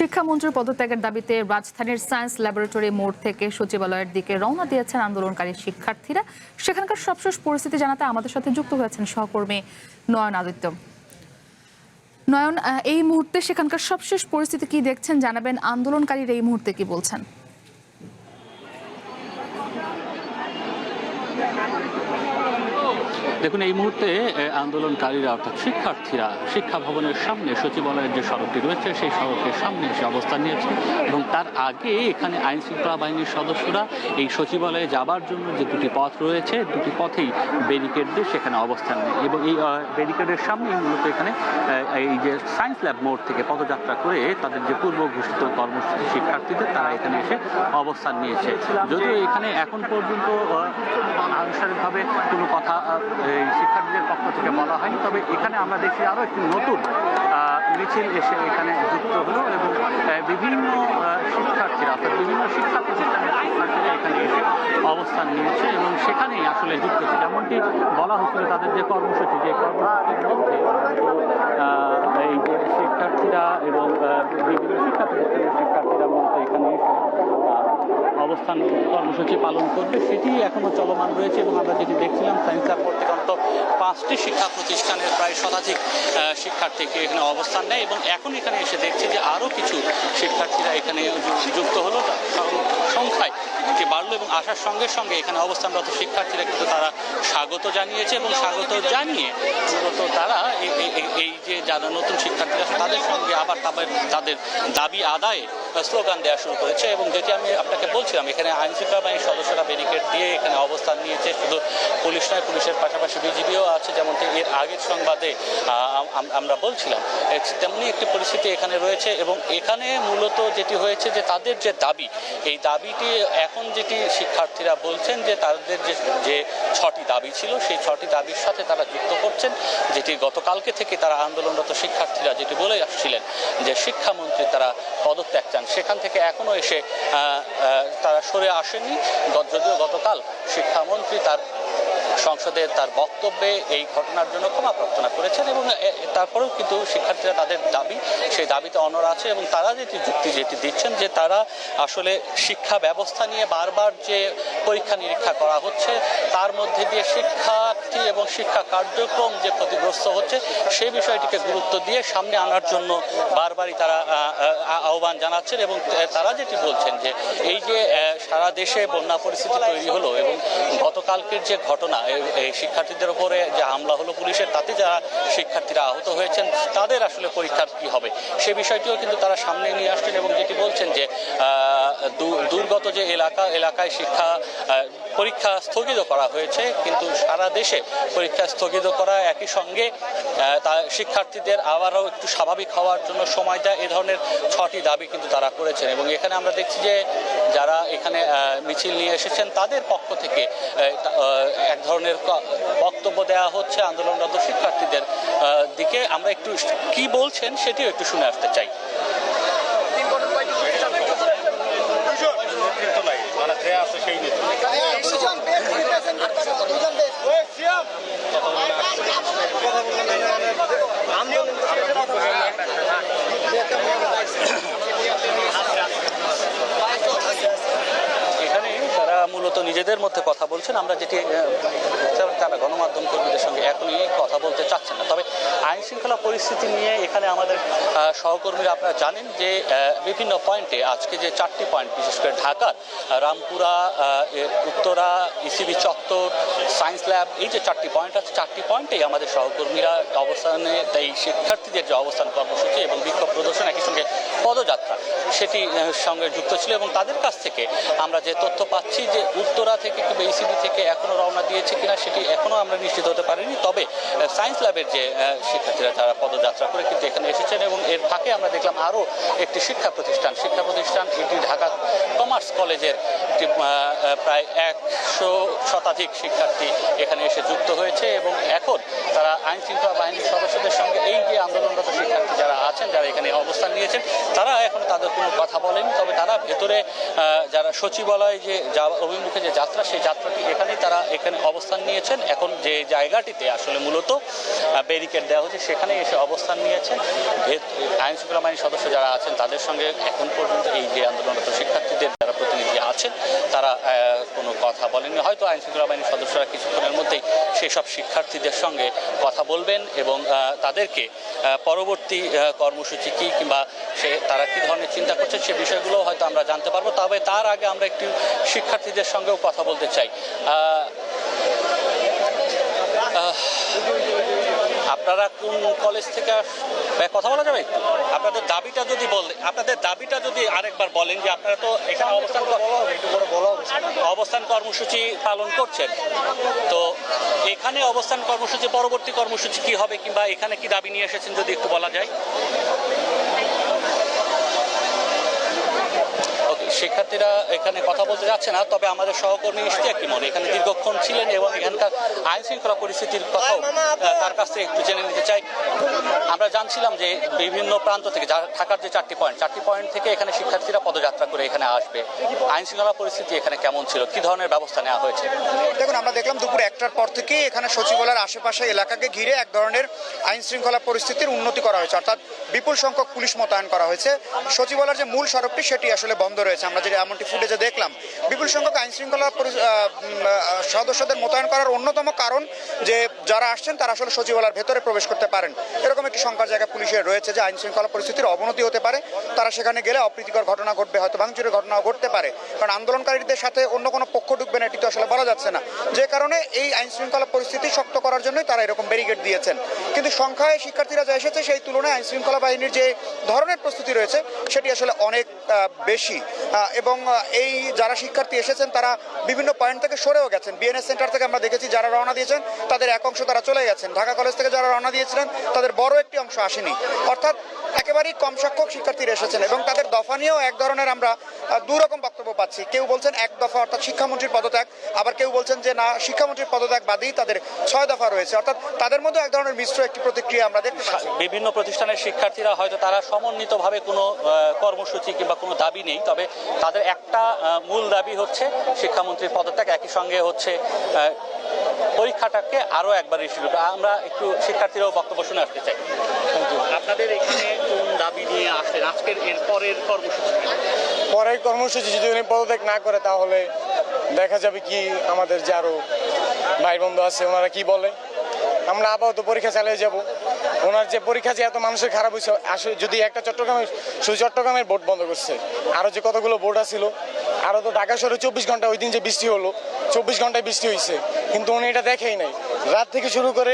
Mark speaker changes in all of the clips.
Speaker 1: শিক্ষামন্ত্রীর পদত্যাগের দাবিতে রাজধানীর সায়েন্স ল্যাবরেটরি মোড় থেকে সচিবালয়ের দিকে রওনা দিয়েছেন আন্দোলনকারী শিক্ষার্থীরা। সেখানকার সবশেষ পরিস্থিতি জানাতে আমাদের সাথে যুক্ত হয়েছেন সহকর্মী নয়ন আদিত্য। নয়ন, এই মুহূর্তে সেখানকার সবশেষ পরিস্থিতি কি দেখছেন জানাবেন, আন্দোলনকারীরা এই মুহূর্তে কি বলছেন?
Speaker 2: দেখুন, এই মুহূর্তে আন্দোলনকারীরা অর্থাৎ শিক্ষার্থীরা শিক্ষা ভবনের সামনে সচিবালয়ের যে সড়কটি রয়েছে সেই সড়কের সামনে এসে অবস্থান নিয়েছে এবং তার আগে এখানে আইন শৃঙ্খলা বাহিনীর সদস্যরা এই সচিবালয়ে যাবার জন্য যে দুটি পথ রয়েছে দুটি পথেই ব্যারিকেড দিয়ে সেখানে অবস্থান নেয় এবং এই ব্যারিকেডের সামনে মূলত এখানে এই যে সায়েন্স ল্যাব মোড় থেকে পদযাত্রা করে তাদের যে পূর্ব ঘোষিত কর্মসূচি শিক্ষার্থীদের তারা এখানে এসে অবস্থান নিয়েছে। যদিও এখানে এখন পর্যন্ত আনুষ্ঠানিকভাবে কোনো কথা এই শিক্ষার্থীদের পক্ষ থেকে বলা হয়নি, তবে এখানে আমরা দেখি আরও একটি নতুন মিছিল এসে এখানে যুক্ত হলো এবং বিভিন্ন শিক্ষার্থীরা অর্থাৎ বিভিন্ন শিক্ষা প্রতিষ্ঠানের শিক্ষার্থীরা এখানে এসে অবস্থান নিয়েছে এবং সেখানেই আসলে যুক্ত হচ্ছে। যেমনটি বলা হচ্ছিল তাদের যে কর্মসূচি যে কর্মসূচির মধ্যে এই যে শিক্ষার্থীরা এবং বিভিন্ন শিক্ষা প্রতিষ্ঠানের শিক্ষার্থীরা মূলত এখানে এসে অবস্থান কর্মসূচি পালন করবে সেটি এখনো চলমান রয়েছে এবং আমরা যেটি দেখছিলাম সায়েন্স ল্যাব মোড় থেকে অন্তত 5টি শিক্ষা প্রতিষ্ঠানের প্রায় শতাধিক শিক্ষার্থী এখানে অবস্থান নেয় এবং এখন এখানে এসে দেখছি যে আরও কিছু শিক্ষার্থীরা এখানে যুক্ত হলো, সংখ্যায় যে বাড়লো এবং আসার সঙ্গে সঙ্গে এখানে অবস্থানরত শিক্ষার্থীরা কিন্তু তারা স্বাগত জানিয়েছে এবং স্বাগত জানিয়ে মূলত তারা এই যে যারা নতুন শিক্ষার্থীরা তাদের সঙ্গে আবার তাদের দাবি আদায়ে স্লোগান দেওয়া শুরু করেছে এবং যেটি আমি আপনাকে বলছিলাম এখানে আইন শৃঙ্খলা বাহিনীর সদস্যরা ব্যারিকেড দিয়ে এখানে অবস্থান নিয়েছে। শুধু পুলিশ নয়, পুলিশের পাশাপাশি বিজিবিও আছে, যেমনটি এর আগের সংবাদে আমরা বলছিলাম তেমনি একটি পরিস্থিতি এখানে রয়েছে এবং এখানে মূলত যেটি হয়েছে যে তাদের যে দাবি এই দাবিটি এখন যেটি শিক্ষার্থীরা বলছেন যে তাদের যে 6টি দাবি ছিল সেই 6টি দাবির সাথে তারা যুক্ত করছেন, যেটি গতকালকে থেকে তারা আন্দোলনরত শিক্ষার্থীরা যেটি বলে আসছিলেন যে শিক্ষামন্ত্রী তারা পদত্যাগ চান, সেখান থেকে এখনো এসে তারা সরে আসেননি। যদিও গতকাল শিক্ষামন্ত্রী তার সংসদে তার বক্তব্যে এই ঘটনার জন্য ক্ষমা প্রার্থনা করেছেন এবং তারপরেও কিন্তু শিক্ষার্থীরা তাদের দাবি সেই দাবিতে অনড় আছে এবং তারা যেটি দিচ্ছেন যে তারা আসলে শিক্ষা ব্যবস্থা নিয়ে বারবার যে পরীক্ষা নিরীক্ষা করা হচ্ছে তার মধ্যে দিয়ে শিক্ষার্থী এবং শিক্ষা কার্যক্রম যে ক্ষতিগ্রস্ত হচ্ছে সেই বিষয়টিকে গুরুত্ব দিয়ে সামনে আনার জন্য বারবারই তারা আহ্বান জানাচ্ছেন এবং তারা যেটি বলছেন যে এই যে সারা দেশে বন্যা পরিস্থিতি তৈরি হলো এবং গতকালকের যে ঘটনা এই শিক্ষার্থীদের উপরে যে হামলা হলো পুলিশের, তাতে যারা শিক্ষার্থীরা আহত হয়েছেন তাদের আসলে পরীক্ষার কি হবে সে বিষয়টিও কিন্তু তারা সামনে নিয়ে আসছেন এবং যেটি বলছেন যে দুর্গত যে এলাকায় পরীক্ষা স্থগিত করা হয়েছে কিন্তু সারা দেশে পরীক্ষা স্থগিত করা একই সঙ্গে শিক্ষার্থীদের আবারও একটু স্বাভাবিক হওয়ার জন্য সময় দেয়, এ ধরনের 6টি দাবি কিন্তু তারা করেছেন এবং এখানে আমরা দেখছি যে যারা এখানে মিছিল নিয়ে এসেছেন তাদের পক্ষ থেকে এক ধরনের বক্তব্য দেওয়া হচ্ছে আন্দোলনরত শিক্ষার্থীদের দিকে। আমরা একটু কি বলছেন সেটিও একটু শুনে আসতে চাই। এখানে তারা মূলত নিজেদের মধ্যে কথা বলছেন, আমরা যেটি তারা গণমাধ্যম কর্মীদের সঙ্গে এখনই কথা বলতে চাচ্ছেন না। তবে আইন শৃঙ্খলা পরিস্থিতি নিয়ে এখানে আমাদের সহকর্মীরা আপনারা জানেন যে বিভিন্ন পয়েন্টে আজকে যে 4টি পয়েন্ট বিশেষ করে ঢাকার রামপুরা, উত্তরা, ইসিবি চত্বর, সায়েন্স ল্যাব, এই যে 4টি পয়েন্ট আছে 4টি পয়েন্টেই আমাদের সহকর্মীরা অবস্থানে এই শিক্ষার্থীদের যে অবস্থান কর্মসূচি এবং বিক্ষোভ প্রদর্শন একই সঙ্গে পদযাত্রা সেটি সঙ্গে যুক্ত ছিল এবং তাদের কাছ থেকে আমরা যে তথ্য পাচ্ছি যে উত্তরা থেকে কিংবা ইসিবি থেকে এখনো রওনা দিয়েছে কিনা সেটি এখনো আমরা নিশ্চিত হতে পারিনি। তবে সায়েন্স ল্যাবের যে শিক্ষার্থীরা তারা পদযাত্রা করে কিন্তু এখানে এসেছেন এবং এর ফাঁকে আমরা দেখলাম আরও একটি শিক্ষা প্রতিষ্ঠান এটি ঢাকা কমার্স কলেজের একটি প্রায় 100 শতাধিক শিক্ষার্থী এখানে এসে যুক্ত হয়েছে এবং এখন তারা আইন শৃঙ্খলা বাহিনীর সদস্যদের সঙ্গে এই যে আন্দোলনরত শিক্ষার্থী যারা আছেন যারা এখানে অবস্থান নিয়েছেন তারা এখন তাদের কোনো কথা বলেনি, তবে তারা ভেতরে যারা সচিবালয় যে অভিমুখে যে যাত্রা, সেই যাত্রাটি এখানে অবস্থান নিয়েছেন। এখন যে জায়গাটিতে আসলে মূলত ব্যারিকেড দেওয়া হচ্ছে সেখানে এসে অবস্থান নিয়েছেন। আইন শৃঙ্খলা বাহিনীর সদস্য যারা আছেন তাদের সঙ্গে এখন পর্যন্ত এই যে আন্দোলনরত শিক্ষার্থীদের যারা প্রতিনিধি আছেন তারা কোনো কথা বলেননি। হয়তো আইন শৃঙ্খলা বাহিনীর সদস্যরা কিছুক্ষণের মধ্যেই সেসব শিক্ষার্থীদের সঙ্গে কথা বলবেন এবং তাদেরকে পরবর্তী কর্মসূচি কী কিংবা তারা কী ধরনের চিন্তা করছেন সে বিষয়গুলো হয়তো আমরা জানতে পারবো। তবে তার আগে আমরা একটু শিক্ষার্থীদের সঙ্গেও কথা বলতে চাই। আপনারা কোন কলেজ থেকে কথা বলা যাবে? আপনাদের দাবিটা যদি আরেকবার বলেন, যে আপনারা তো এখানে অবস্থান কর্মসূচি পালন করছেন, তো এখানে অবস্থান কর্মসূচি পরবর্তী কর্মসূচি কি হবে কিংবা এখানে কি দাবি নিয়ে এসেছেন যদি একটু বলা যায়। শিক্ষার্থীরা এখানে কথা বলতে যাচ্ছে না, তবে আমাদের সহকর্মী ইশতিয়াক ইমন এখানে দীর্ঘক্ষণ ছিলেন এবং এখানকার আইন শৃঙ্খলা পরিস্থিতির কথাও তার কাছ থেকে একটু জেনে নিতে চাই। আমরা জানছিলাম যে বিভিন্ন প্রান্ত থেকে ঢাকার যে চারটি পয়েন্ট থেকে এখানে শিক্ষার্থীরা পদযাত্রা করে এখানে আসবে। আইন শৃঙ্খলা পরিস্থিতি এখানে কেমন ছিল, কি ধরনের ব্যবস্থা নেওয়া হয়েছে?
Speaker 3: দেখুন, আমরা দেখলাম দুপুর 1টার পর থেকেই এখানে সচিবালয়ের আশেপাশে এলাকাকে ঘিরে এক ধরনের আইন শৃঙ্খলা পরিস্থিতির উন্নতি করা হয়েছে, অর্থাৎ বিপুল সংখ্যক পুলিশ মোতায়েন করা হয়েছে। সচিবালয়ের যে মূল সড়কটি সেটি আসলে বন্ধ রয়েছে। আমরা যেটা এমনটি ফুটেজে দেখলাম, বিপুল সংখ্যক আইন শৃঙ্খলা সদস্যদের মোতায়েন করার অন্যতম কারণ যে যারা আসছেন তারা আসলে সচিবালয়ের ভেতরে প্রবেশ করতে পারেন, এরকম একটি সংখ্যার জায়গা পুলিশের রয়েছে যে আইন শৃঙ্খলা পরিস্থিতির অবনতি হতে পারে, তারা সেখানে গেলে অপ্রীতিকর ঘটনা ঘটবে, হয়তো ভাঙচুরের ঘটনাও ঘটতে পারে। কারণ আন্দোলনকারীদের সাথে অন্য কোনো পক্ষ ঢুকবে না, এটি তো আসলে বলা যাচ্ছে না। যে কারণে এই আইন শৃঙ্খলা পরিস্থিতি শক্ত করার জন্যই তারা এরকম ব্যারিকেড দিয়েছেন। কিন্তু সংখ্যায় শিক্ষার্থীরা যা এসেছে সেই তুলনায় আইন শৃঙ্খলা বাহিনীর যে ধরনের প্রস্তুতি রয়েছে সেটি আসলে অনেক বেশি। এবং এই যারা শিক্ষার্থী এসেছেন তারা বিভিন্ন পয়েন্ট থেকে সরেও গেছেন। বিএনএস সেন্টার থেকে আমরা দেখেছি যারা রওনা দিয়েছেন তাদের এক অংশ তারা চলে গেছেন। ঢাকা কলেজ থেকে যারা রওনা দিয়েছিলেন তাদের বড় একটি অংশ আসেনি, অর্থাৎ একেবারেই কম সংখ্যক শিক্ষার্থীরা এসেছেন। এবং তাদের দফা নিয়েও এক ধরনের আমরা দুরকম বক্তব্য পাচ্ছি। কেউ বলছেন 1 দফা অর্থাৎ শিক্ষামন্ত্রীর পদত্যাগ, আবার কেউ বলছেন যে না, শিক্ষামন্ত্রীর পদত্যাগ বাদেই তাদের 6 দফা রয়েছে, অর্থাৎ তাদের মধ্যে এক ধরনের মিশ্র একটি প্রতিক্রিয়া আমরা দেখতে পাচ্ছি।
Speaker 2: বিভিন্ন প্রতিষ্ঠানের শিক্ষার্থীরা হয়তো তারা সমন্বিতভাবে কোনো কর্মসূচি কিংবা কোনো দাবি নেই, তবে তাদের একটা মূল দাবি হচ্ছে শিক্ষামন্ত্রীর পদত্যাগ, একই সঙ্গে হচ্ছে পরীক্ষাটাকে আরো একবার শুরু করা। আমরা একটু শিক্ষার্থীরাও বক্তব্য শুনে আসতে চাই। আপনাদের এখানে কোন দাবি নিয়ে আসলেন আজকের এর পরের
Speaker 4: কর্মসূচি যদি উনি পদত্যাগ না করে তাহলে দেখা যাবে কি আমাদের যে আরো ভাই বন্ধু আছে ওনারা কি বলে। আমরা আপাতত পরীক্ষা চালিয়ে যাব। ওনার যে পরীক্ষা যে এত মানুষের খারাপ হয়েছে, আসলে যদি একটা চট্টগ্রামের বোর্ড বন্ধ করছে, আরো যে কতগুলো বোর্ড আছিল, আরো তো ঢাকা শহরে 24 ঘন্টা ওই দিন যে বৃষ্টি হলো, 24 ঘন্টায় বৃষ্টি হয়েছে, কিন্তু উনি এটা দেখেই নাই। রাত থেকে শুরু করে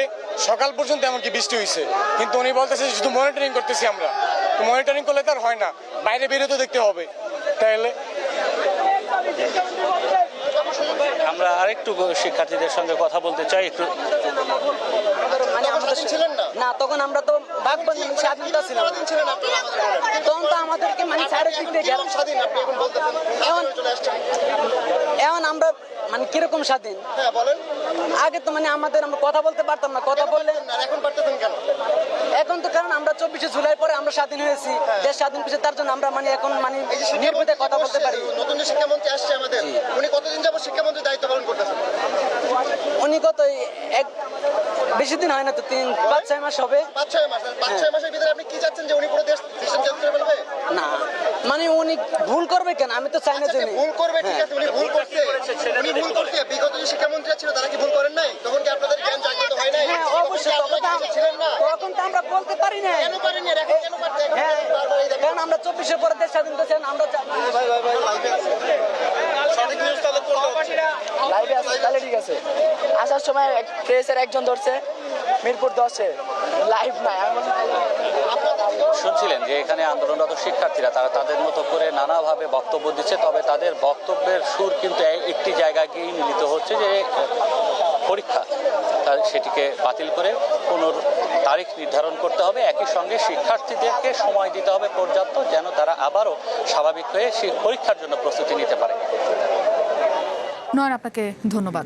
Speaker 4: সকাল পর্যন্ত এমনকি বৃষ্টি হয়েছে, কিন্তু উনি বলতেছে শুধু মনিটরিং করতেছি আমরা। তো মনিটরিং করলে তো আর হয় না, বাইরে বেরোতে দেখতে হবে। তাহলে
Speaker 2: আমরা আরেকটু শিক্ষার্থীদের সঙ্গে কথা বলতে চাই। একটু
Speaker 5: না, তখন আমরা তো বাগবান স্বাধীনতা ছিলাম, তখন তো আমাদেরকে মানে এখন আমরা মানে কিরকম স্বাধীন আগে তো মানে আমরা কথা বলতে পারতাম না, কথা বললে এখন তো কারণ আমরা 24শে জুলাই পরে আমরা স্বাধীন হয়েছি, দেশ স্বাধীন হয়েছে, তার জন্য আমরা মানে এখন মানে নির্ভীতে কথা বলতে পারি।
Speaker 6: নতুন যে শিক্ষামন্ত্রী আসছে আমাদের, উনি কতদিন যাবত শিক্ষামন্ত্রীর দায়িত্ব পালন করতেছেন?
Speaker 5: উনি কত বেশি দিন হয় না তো, 5-6 মাস হবে।
Speaker 6: 5-6 মাস। 5-6 মাসের ভিতরে আপনি কি চাচ্ছেন যে উনি পুরো দেশ সিস্টেম চেঞ্জ করে ফেলবে?
Speaker 5: না, মানে উনি ভুল করবে কেন? আমি তো চাই না যে
Speaker 6: ভুল করবে। ঠিক আছে, উনি ভুল করতে বিগত যে শিক্ষামন্ত্রী ছিল তারা কি ভুল করেন নাই? তখন কি আপনাদের জ্ঞান জাগ্রত হয় নাই?
Speaker 5: হ্যাঁ, অবশ্যই।
Speaker 6: ছিলেন না,
Speaker 5: তখন তো আমরা বলতে পারি না।
Speaker 6: কেন পারেন না? এখন কেন পারতেন?
Speaker 5: কারণ আমরা 24-এর পরে দেশ স্বাধীন করেছেন। আমরা
Speaker 6: সঠিক নিউজ তাহলে
Speaker 5: লাইভে আছে, তাহলে ঠিক আছে। আসার সময় প্রেসের একজন ধরছে মিরপুর 10-এ, লাইভ নাই।
Speaker 2: শুনছিলেন যে এখানে আন্দোলনরত শিক্ষার্থীরা তারা তাদের মতো করে নানাভাবে বক্তব্য দিচ্ছে, তবে তাদের বক্তব্যের সুর কিন্তু একটি জায়গায় গিয়েই মিলিত হচ্ছে যে পরীক্ষা সেটিকে বাতিল করে কোনো তারিখ নির্ধারণ করতে হবে। একই সঙ্গে শিক্ষার্থীদেরকে সময় দিতে হবে পর্যাপ্ত, যেন তারা আবারও স্বাভাবিক হয়ে সেই পরীক্ষার জন্য প্রস্তুতি নিতে পারে।
Speaker 1: নয়ন, আপনাকে ধন্যবাদ।